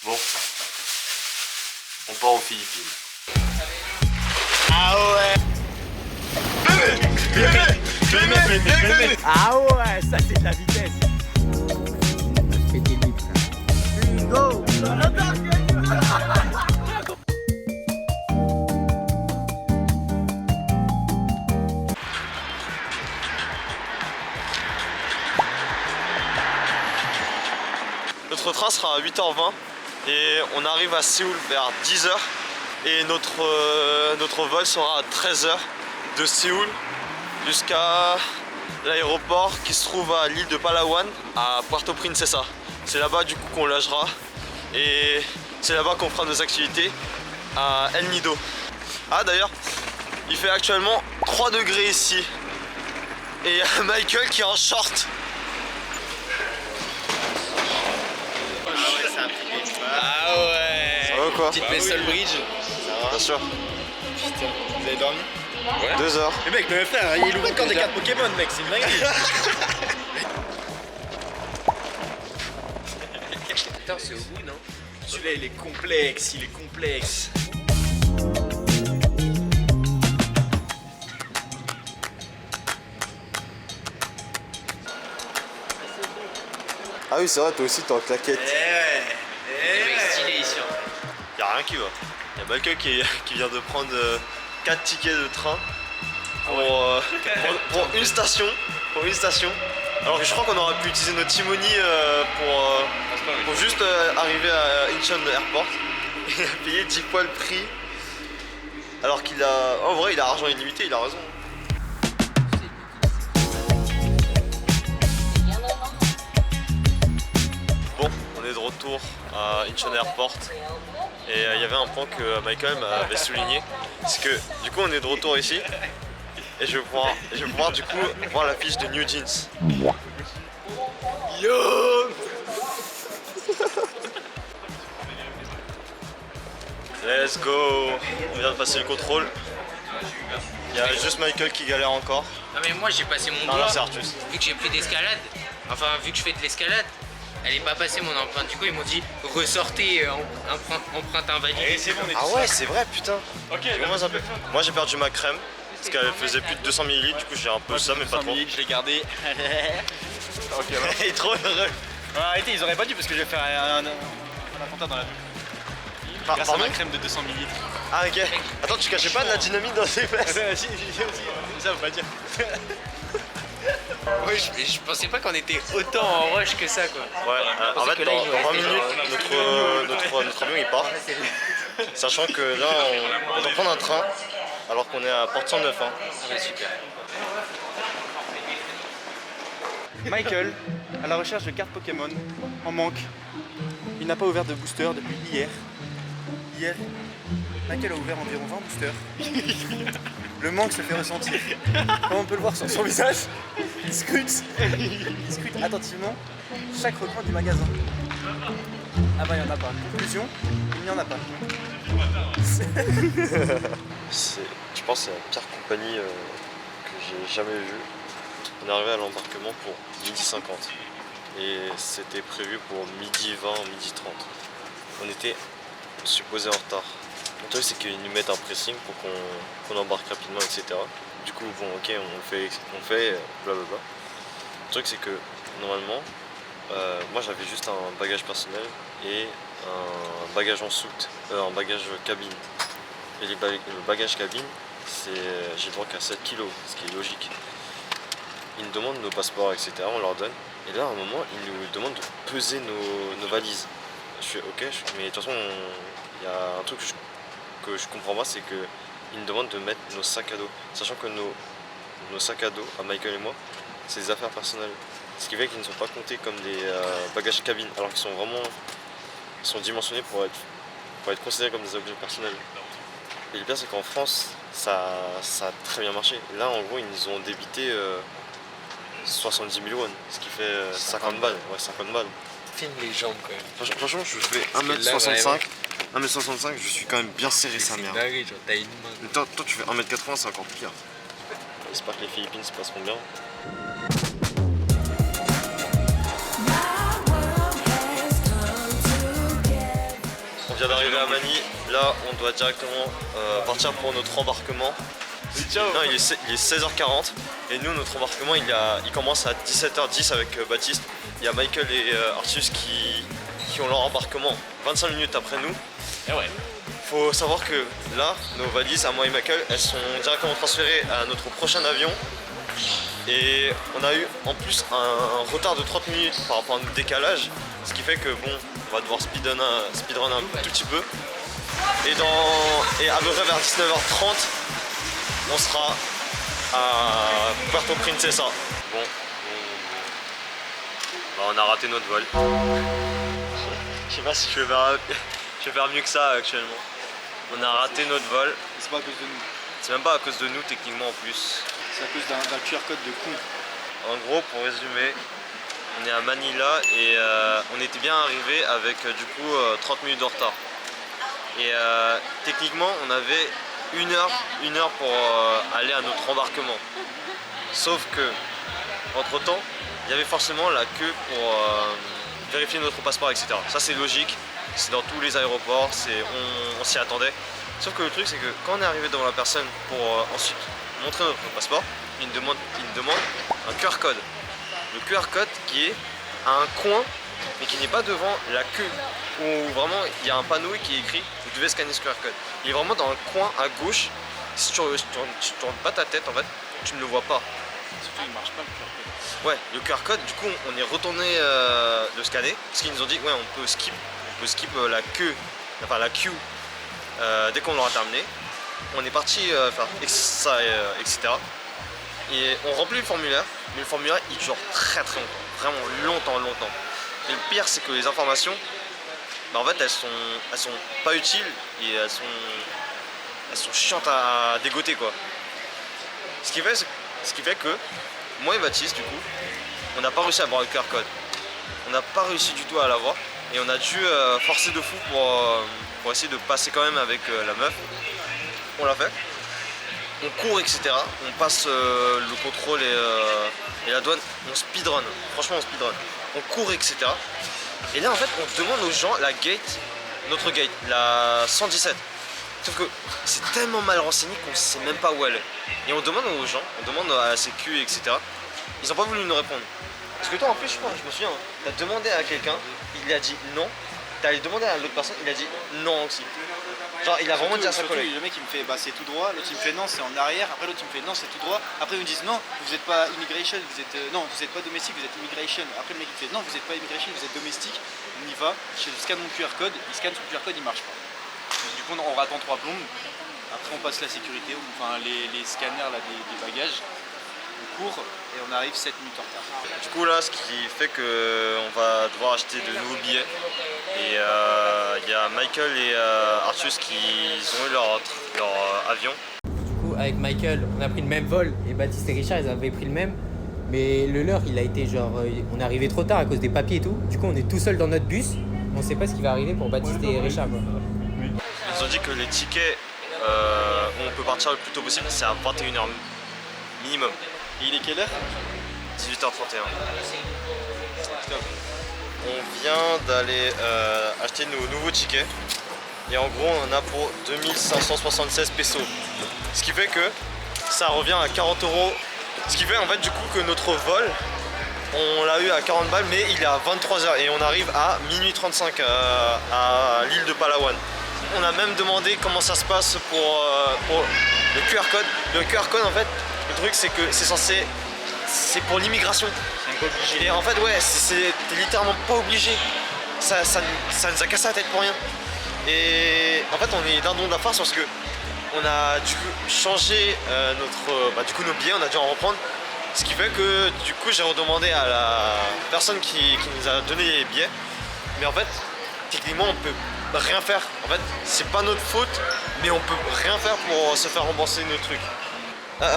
Bon, on part aux Philippines. Ah ouais. Ah ouais, ça c'est de la vitesse. Go. Notre train sera à 8h20 et on arrive à Séoul vers 10h et notre vol sera à 13h de Séoul jusqu'à l'aéroport qui se trouve à l'île de Palawan à Puerto Princesa. C'est là-bas du coup qu'on logera et c'est là-bas qu'on fera nos activités à El Nido. Ah d'ailleurs, il fait actuellement 3 degrés ici et il y a Michael qui est en short. Ah ouais. Ça va quoi? Petite Vessel Bridge. Ça va? Bien sûr. Putain, vous avez dormi? Ouais. 2 heures. Mais mec, le frère, il ouvre quand des cartes Pokémon, mec, c'est une dinguerie. Putain, c'est au bout, non? Celui-là, il est complexe, il est complexe. Ah oui c'est vrai, toi aussi t'es en claquette. Stylé ici. Y'a rien qui va. Y'a Michael qui vient de prendre 4 tickets de train pour une station. Alors que je crois qu'on aurait pu utiliser notre Timoni pour juste arriver à Incheon Airport. Il a payé 10 fois le prix. Alors qu'il a. En vrai il a argent illimité, il a raison. Bon, on est de retour à Incheon Airport et il y avait un point que Michael m'avait souligné, c'est que du coup on est de retour ici et je vais pouvoir du coup voir la fiche de New Jeans. Yo. Let's go. On vient de passer le contrôle. Il y a juste Michael qui galère encore. Non mais moi j'ai passé mon Non, doigt, là c'est Artus. vu que j'ai plus d'escalade, enfin vu que je fais de l'escalade, elle est pas passée mon empreinte, du coup ils m'ont dit ressortez empreinte invalidée. C'est bon, on est Ah ouais c'est vrai putain. Ok, Moi j'ai perdu ma crème parce qu'elle faisait plus de 200 ml, du coup j'ai un peu ça mais pas trop. je l'ai gardé. Ok, Il est trop heureux. arrêtez, ils auraient pas dû parce que je vais faire un attentat dans la rue. Grâce à Pardon ma crème de 200 ml. Ah ok. Attends, tu cachais pas de la dynamite dans tes fesses? Ça veut pas dire. Ouais, je pensais pas qu'on était autant en rush que ça quoi. Ouais, en fait que là, dans il nous 20 reste minutes notre avion il part. Sachant que là on doit prendre un train alors qu'on est à Porte 109 hein. Ah ouais, super. Michael, à la recherche de cartes Pokémon, en manque. Il n'a pas ouvert de booster depuis hier. Hier, Michael a ouvert environ 20 boosters. Le manque se fait ressentir. Comme on peut le voir sur son visage, il scrute attentivement chaque recoin du magasin. Ah bah il n'y en a pas. Conclusion, il n'y en a pas. Je pense que c'est la pire compagnie que j'ai jamais vue. On est arrivé à l'embarquement pour 12h50 et c'était prévu pour 12h20, 12h30. On était supposé en retard. Le truc c'est qu'ils nous mettent un pressing pour qu'on embarque rapidement, etc. Du coup bon ok on fait blablabla. Le truc c'est que normalement moi j'avais juste un bagage personnel et un bagage en soute, un bagage cabine. Et le bagage cabine j'ai le droit qu'à 7 kg, ce qui est logique. Ils nous demandent nos passeports, etc. On leur donne. Et là, à un moment, ils nous demandent de peser nos valises. Je fais ok, mais de toute façon, il y a un truc que je comprends pas, c'est qu'ils nous demandent de mettre nos sacs à dos. Sachant que nos sacs à dos, à Michael et moi, c'est des affaires personnelles. Ce qui fait qu'ils ne sont pas comptés comme des bagages cabine, alors qu'ils sont dimensionnés pour être considérés comme des objets personnels. Et le pire, c'est qu'en France, ça a très bien marché. Là, en gros, ils nous ont débité 70 000 won, ce qui fait 50 balles. Ouais, 50 balles. Filme les jambes quand même. Franchement, je fais Parce que là, 1m65, je suis quand même bien serré sa mère. Dingue, genre t'as une main. Mais toi, tu fais 1m80, c'est encore pire. J'espère que les Philippines se passeront bien. vient d'arriver à Manille. Là, on doit directement partir pour notre embarquement. Non, il est 16h40 et nous, notre embarquement, il commence à 17h10 avec Baptiste. Il y a Michael et Artus qui ont leur embarquement 25 minutes après nous. Et ouais. Faut savoir que là, nos valises, à moi et Michael, elles sont directement transférées à notre prochain avion. Et on a eu en plus un retard de 30 minutes par rapport à notre décalage. Ce qui fait que bon, on va devoir speedrun un tout petit peu. Et à peu près vers 19h30, on sera à Puerto Princesa. Bon, on a raté notre vol. Je sais pas si je vais faire mieux que ça actuellement. On a raté notre vol. C'est pas à cause de nous. C'est même pas à cause de nous techniquement en plus. C'est à cause d'un QR code de con. En gros, pour résumer, on est à Manila et on était bien arrivé avec du coup 30 minutes de retard. Et techniquement, on avait une heure pour aller à notre embarquement. Sauf que, entre temps, il y avait forcément la queue pour vérifier notre passeport, etc. Ça c'est logique, c'est dans tous les aéroports, on s'y attendait. Sauf que le truc c'est que quand on est arrivé devant la personne pour ensuite montrer notre passeport, il nous demande un QR code. Le QR code qui est à un coin mais qui n'est pas devant la queue, où vraiment il y a un panneau qui est écrit vous devez scanner ce QR code. Il est vraiment dans le coin à gauche. Si tu tournes pas ta tête en fait, tu ne le vois pas. Surtout il marche pas le QR code. Ouais, le QR code, du coup on est retourné le scanner parce qu'ils nous ont dit ouais on peut skip la queue, enfin la queue dès qu'on l'aura terminé. On est parti faire ça, etc. Et on remplit le formulaire, mais le formulaire il dure très longtemps, vraiment longtemps. Et le pire c'est que les informations, bah, en fait elles sont pas utiles et elles sont chiantes à dégoter quoi. Ce qui fait que moi et Baptiste du coup, on n'a pas réussi à avoir le QR code. On n'a pas réussi du tout à l'avoir et on a dû forcer de fou pour essayer de passer quand même avec la meuf. On l'a fait. On court, etc. On passe le contrôle et la douane. On speedrun. Franchement, on speedrun. On court, etc. Et là, en fait, on demande aux gens la gate, notre gate, la 117. Sauf que c'est tellement mal renseigné qu'on ne sait même pas où elle est. Et on demande aux gens, on demande à la sécu, etc. Ils n'ont pas voulu nous répondre. Parce que toi, en plus, je me souviens, tu as demandé à quelqu'un, il a dit non. Tu as demandé à l'autre personne, il a dit non aussi. Genre, il a vraiment dit à sa collègue. Le mec il me fait bah c'est tout droit, l'autre il me fait non c'est en arrière, après l'autre il me fait non c'est tout droit, après ils me disent non vous n'êtes pas immigration, non vous n'êtes pas domestique, vous êtes immigration, après le mec il fait non vous n'êtes pas immigration, vous êtes domestique, on y va, je scanne mon QR code, il scanne son QR code, il marche pas. Donc, du coup on rattend 3 plombes, après on passe la sécurité, enfin les scanners là, des bagages, on court et on arrive 7 minutes en retard. Du coup là ce qui fait qu'on va devoir acheter de nouveaux billets et il y a Michael et Artus qui ont eu leur avion. Du coup, avec Michael, on a pris le même vol et Baptiste et Richard, ils avaient pris le même. Mais le leur, il a été genre. On est arrivé trop tard à cause des papiers et tout. Du coup, on est tout seul dans notre bus. On sait pas ce qui va arriver pour Baptiste et Richard. Quoi. Ils nous ont dit que les tickets où on peut partir le plus tôt possible, c'est à 21h minimum. Et il est quelle heure? 18h31. On vient d'aller acheter nos nouveaux tickets. Et en gros, on en a pour 2576 pesos. Ce qui fait que ça revient à 40 €. Ce qui fait en fait du coup que notre vol, on l'a eu à 40 balles, mais il est à 23h et on arrive à minuit 35 à l'île de Palawan. On a même demandé comment ça se passe pour le QR code. Le QR code en fait, le truc c'est que c'est pour l'immigration. Et en fait ouais, t'es littéralement pas obligé. Ça nous a cassé la tête pour rien. Et en fait on est dindon de la farce parce que on a dû changer nos billets, on a dû en reprendre. Ce qui fait que du coup j'ai redemandé à la personne qui nous a donné les billets. Mais en fait, techniquement on peut rien faire. En fait, c'est pas notre faute, mais on peut rien faire pour se faire rembourser nos trucs.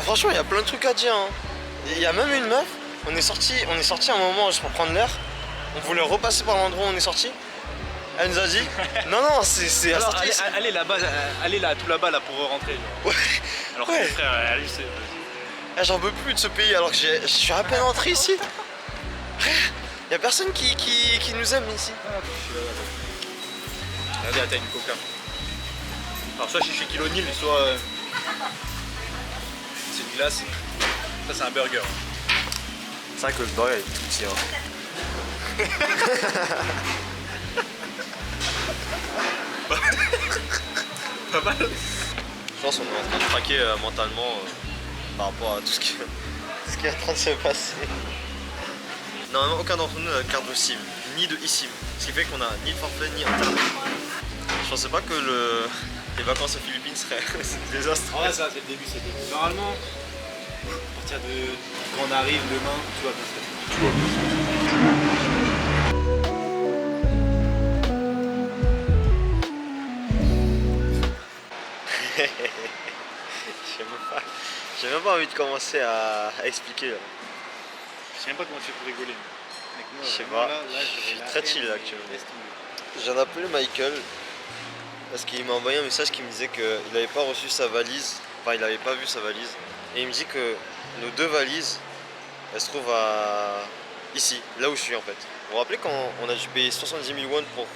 Franchement, il y a plein de trucs à dire. Hein. Il y a même une meuf, on est sorti à un moment juste pour prendre l'air. On voulait repasser par l'endroit où on est sorti. Elle nous a dit non c'est alors allez là-bas, allez là tout là-bas là pour rentrer. Ouais. Alors que frère, allez c'est. J'en veux plus de ce pays alors que je suis à peine entré ici. Frère, y a personne qui nous aime ici. Regardez la taille du coca. Alors soit chez Shaquille O'Neal, soit c'est une glace. Ça c'est un burger. C'est vrai que le burger est tout petit. Hein. Pas mal. Je pense qu'on est en train de craquer mentalement par rapport à tout ce qui est en train de se passer. Normalement, aucun d'entre nous n'a de carte de SIM, ni de eSIM. Ce qui fait qu'on a ni de forfait, ni internet. Je pensais pas que les vacances aux Philippines seraient un désastre. Ah ouais, ça c'est le début, c'est le début. Normalement, à partir de quand on arrive demain, tout va bien se passer. J'ai même pas envie de commencer à expliquer. Là. Je sais même pas comment tu fais pour rigoler. Mec, moi, Je sais vraiment, pas, je suis très chill là, actuellement. J'en ai appelé Michael parce qu'il m'a envoyé un message qui me disait qu'il n'avait pas reçu sa valise, enfin il n'avait pas vu sa valise. Et il me dit que nos 2 valises, elles se trouvent ici, là où je suis en fait. Vous vous rappelez quand on a dû payer 70 000 won pour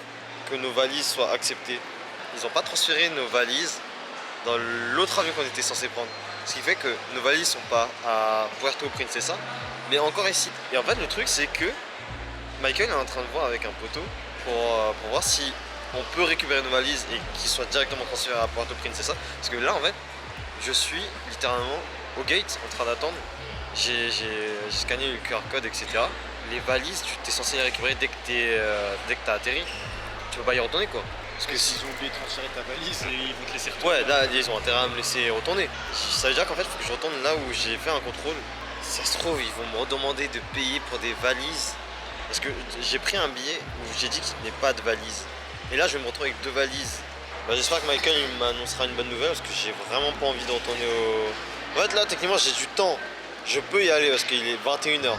que nos valises soient acceptées? Ils n'ont pas transféré nos valises dans l'autre avion qu'on était censé prendre. Ce qui fait que nos valises sont pas à Puerto Princesa, mais encore ici. Et en fait le truc c'est que Michael est en train de voir avec un poteau pour voir si on peut récupérer nos valises et qu'ils soient directement transférés à Puerto Princesa. Parce que là en fait, je suis littéralement au gate en train d'attendre. J'ai scanné le QR code, etc. Les valises, tu t'es censé les récupérer dès que t'as atterri. Tu peux pas y retourner quoi. Parce que s'ils ont oublié de transférer ta valise, ils vont te laisser retourner. Ouais, là ils ont intérêt à me laisser retourner. Ça veut dire qu'en fait, il faut que je retourne là où j'ai fait un contrôle. Si ça se trouve, ils vont me redemander de payer pour des valises. Parce que j'ai pris un billet où j'ai dit qu'il n'y ait pas de valise. Et là, je vais me retrouver avec 2 valises. Bah, j'espère que Michael il m'annoncera une bonne nouvelle parce que j'ai vraiment pas envie de retourner au... En fait, là, techniquement, j'ai du temps. Je peux y aller parce qu'il est 21h.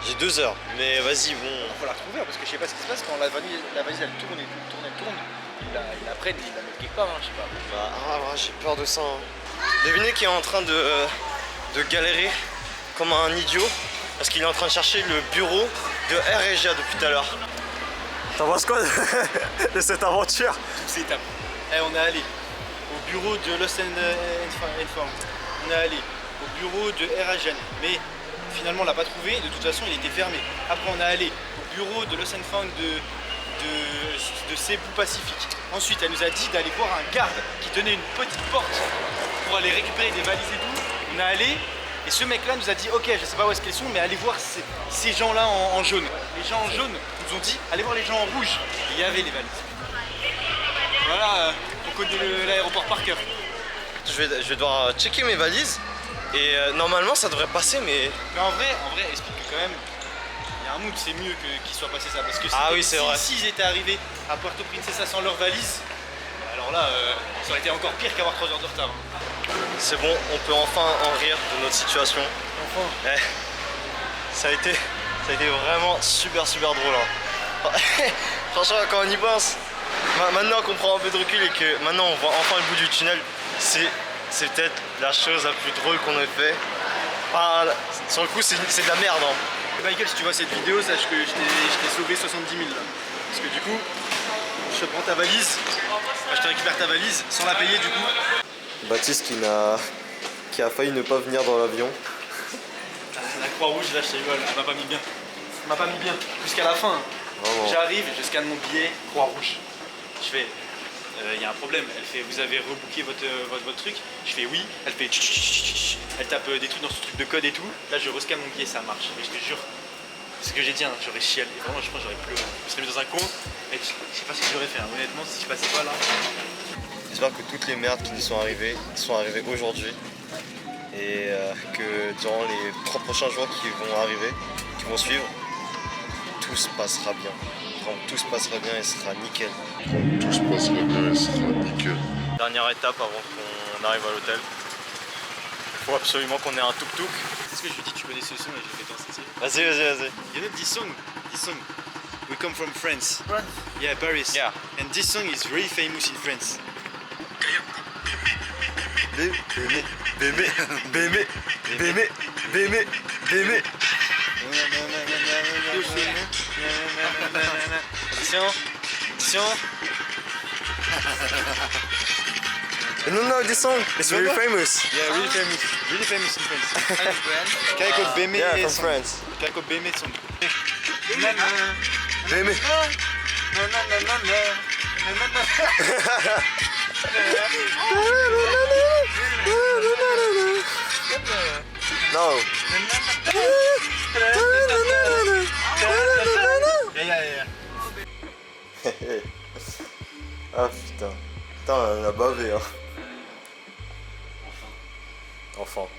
J'ai 2 heures. Mais vas-y, bon... Il faut la retrouver parce que je sais pas ce qui se passe quand la valise elle tourne et tourne et tourne. Ils la prennent, ils la mettent quelque part, hein, je sais pas. Bah, ouais, j'ai peur de ça. Hein. Devinez qui est en train de galérer comme un idiot parce qu'il est en train de chercher le bureau de RGA depuis tout à l'heure. T'en penses quoi de cette aventure? Toutes ces étapes. On est allé au bureau de Lost and Found. On est allé au bureau de RHN. Mais finalement on l'a pas trouvé, de toute façon il était fermé. Après on est allé au bureau de Lost and Found de Cebu Pacifique. Ensuite elle nous a dit d'aller voir un garde qui tenait une petite porte pour aller récupérer des valises et tout. On est allé et ce mec là nous a dit ok je sais pas où est-ce qu'elles sont mais allez voir ces gens là en jaune. Les gens en jaune nous ont dit allez voir les gens en rouge. Et il y avait les valises. Voilà, on connaît l'aéroport par cœur. Je vais devoir checker mes valises et normalement ça devrait passer mais en vrai explique que quand même il y a un mood, c'est mieux qu'il soit passé ça parce que ah oui, c'est vrai. S'ils étaient arrivés à Puerto Princesa sans leurs valises, alors là ça aurait été encore pire qu'avoir 3 heures de retard. C'est bon, on peut enfin en rire de notre situation. Enfin. Ça a été vraiment super drôle. Hein. Franchement, quand on y pense, maintenant qu'on prend un peu de recul et que maintenant on voit enfin le bout du tunnel, c'est peut-être la chose la plus drôle qu'on ait fait. Enfin, sur le coup, c'est de la merde. Hein. Michael, si tu vois cette vidéo, sache que je t'ai sauvé 70 000 là. Parce que du coup, je te prends ta valise, je te récupère ta valise sans la payer du coup. Baptiste qui a failli ne pas venir dans l'avion. La croix rouge là, je t'ai rigole, elle m'a pas mis bien. Elle m'a pas mis bien, jusqu'à la fin. J'arrive, je scanne mon billet, croix rouge. Je fais, il y a un problème. Elle fait, vous avez rebooké votre truc? Je fais oui. Elle fait, elle tape des trucs dans ce truc de code et tout. Là, je rescanne mon billet, ça marche. Mais je te jure, c'est ce que j'ai dit, hein, j'aurais chialé. Et vraiment, je pense que j'aurais pleuré. Je me serais mis dans un coin et je sais pas ce que j'aurais fait. Hein. Honnêtement, si je passais pas là. J'espère que toutes les merdes qui nous sont arrivées aujourd'hui. Et que durant les 3 prochains jours qui vont arriver, qui vont suivre, tout se passera bien. Quand tout se passera bien, et sera nickel. Quand tout se passera bien, et sera nickel. Dernière étape avant qu'on arrive à l'hôtel. Il faut absolument qu'on ait un tuk-tuk. C'est ce que je lui dis, tu connais ce son et je vais danser. Vas-y. You know this song? We come from France. France? Yeah, Paris. Yeah. And this song is really famous in France. Attention. No, this song is very famous. Yeah, really famous in France. Quelque Beme Yeah, from song. France. Quelque Beme song. Beme. No. Yeah. Ah putain. Putain, on a bavé hein. Enfant.